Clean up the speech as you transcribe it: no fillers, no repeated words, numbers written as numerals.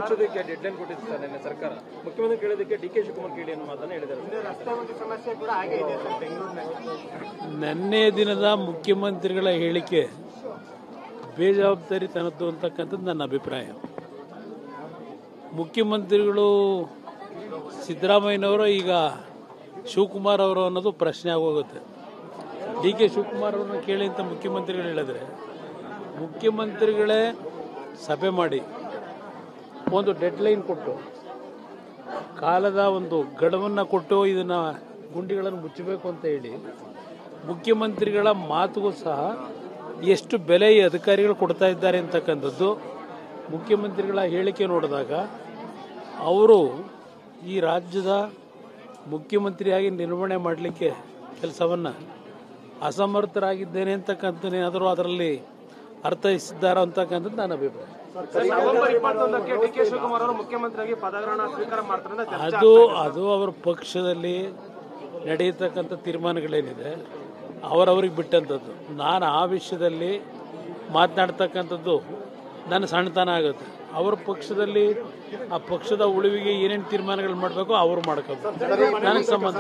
ಮುಚ್ಚೋದಕ್ಕೆ deadline ಕೊಟ್ಟಿದ್ದು sir ನಿನ್ನೆ ಸರ್ಕಾರ. ಮುಖ್ಯಮಂತ್ರಿ ಕೇಳೋದಕ್ಕೆ ಡಿ ಕೆ ಶಿವಕುಮಾರ್ ಕೇಳಿ ಅನ್ನೋ ಮಾತನ್ನ ಹೇಳಿದ್ದಾರೆ. ರಸ್ತೆ ಒಂದು ಸಮಸ್ಯೆ ಕೂಡ ಹಾಗೆ ಇದೆ ಸರ್ ಬೆಂಗಳೂರಿನಲ್ಲಿ. ನಿನ್ನೆ ದಿನದ ಮುಖ್ಯಮಂತ್ರಿಗಳ ಹೇಳಿಕೆ ಬೇಜವಾಬ್ದಾರಿತನದ್ದು ಅಂತಕ್ಕಂಥದ್ದು ನನ್ನ ಅಭಿಪ್ರಾಯ. ಮುಖ್ಯಮಂತ್ರಿಗಳು ಸಿದ್ದರಾಮಯ್ಯನವರು ಈಗ ಶಿವಕುಮಾರ್ ಅವರು ಅನ್ನೋದು ಪ್ರಶ್ನೆ ಆಗೋಗುತ್ತೆ. ಡಿ ಕೆ ಶಿವಕುಮಾರ್ ಅವ್ರನ್ನ ಕೇಳಿ ಅಂತ ಮುಖ್ಯಮಂತ್ರಿಗಳು ಹೇಳಿದ್ರೆ, ಮುಖ್ಯಮಂತ್ರಿಗಳೇ ಸಭೆ ಮಾಡಿ ಒಂದು ಡೆಡ್ಲೈನ್ ಕೊಟ್ಟು ಕಾಲದ ಒಂದು ಗಡುವನ್ನು ಕೊಟ್ಟು ಇದನ್ನು ಗುಂಡಿಗಳನ್ನು ಮುಚ್ಚಬೇಕು ಅಂತ ಹೇಳಿ ಮುಖ್ಯಮಂತ್ರಿಗಳ ಮಾತುಗೂ ಸಹ ಎಷ್ಟು ಬೆಲೆ ಈ ಅಧಿಕಾರಿಗಳು ಕೊಡ್ತಾ ಇದ್ದಾರೆ ಅಂತಕ್ಕಂಥದ್ದು ಮುಖ್ಯಮಂತ್ರಿಗಳ ಹೇಳಿಕೆ ನೋಡಿದಾಗ ಅವರು ಈ ರಾಜ್ಯದ ಮುಖ್ಯಮಂತ್ರಿಯಾಗಿ ನಿರ್ವಹಣೆ ಮಾಡಲಿಕ್ಕೆ ಕೆಲಸವನ್ನು ಅಸಮರ್ಥರಾಗಿದ್ದೇನೆ ಅಂತಕ್ಕಂಥದ್ದೇನಾದರೂ ಅದರಲ್ಲಿ ಅರ್ಥೈಸಿದ್ದಾರೆ ಅಂತಕ್ಕಂಥದ್ದು ನನ್ನ ಅಭಿಪ್ರಾಯ. ನವೆಂಬರ್ 21ಕ್ಕೆ ಡಿ ಕೆ ಶಿವಕುಮಾರ್ ಅವರು ಮುಖ್ಯಮಂತ್ರಿಯಾಗಿ ಪದಗ್ರಹಣ ಸ್ವೀಕಾರ ಮಾಡ್ತಾರೆ. ಅದು ಅವರ ಪಕ್ಷದಲ್ಲಿ ನಡೆಯತಕ್ಕಂಥ ತೀರ್ಮಾನಗಳೇನಿದೆ ಅವರವ್ರಿಗೆ ಬಿಟ್ಟಂಥದ್ದು. ನಾನು ಆ ವಿಷಯದಲ್ಲಿ ಮಾತನಾಡ್ತಕ್ಕಂಥದ್ದು ನನ್ನ ಸಣ್ಣತನ ಆಗುತ್ತೆ. ಅವ್ರ ಪಕ್ಷದಲ್ಲಿ ಆ ಪಕ್ಷದ ಉಳಿವಿಗೆ ಏನೇನು ತೀರ್ಮಾನಗಳು ಮಾಡಬೇಕು ಅವರು ಮಾಡ್ಕೋಬೇಕು, ನನಗೆ ಸಂಬಂಧ.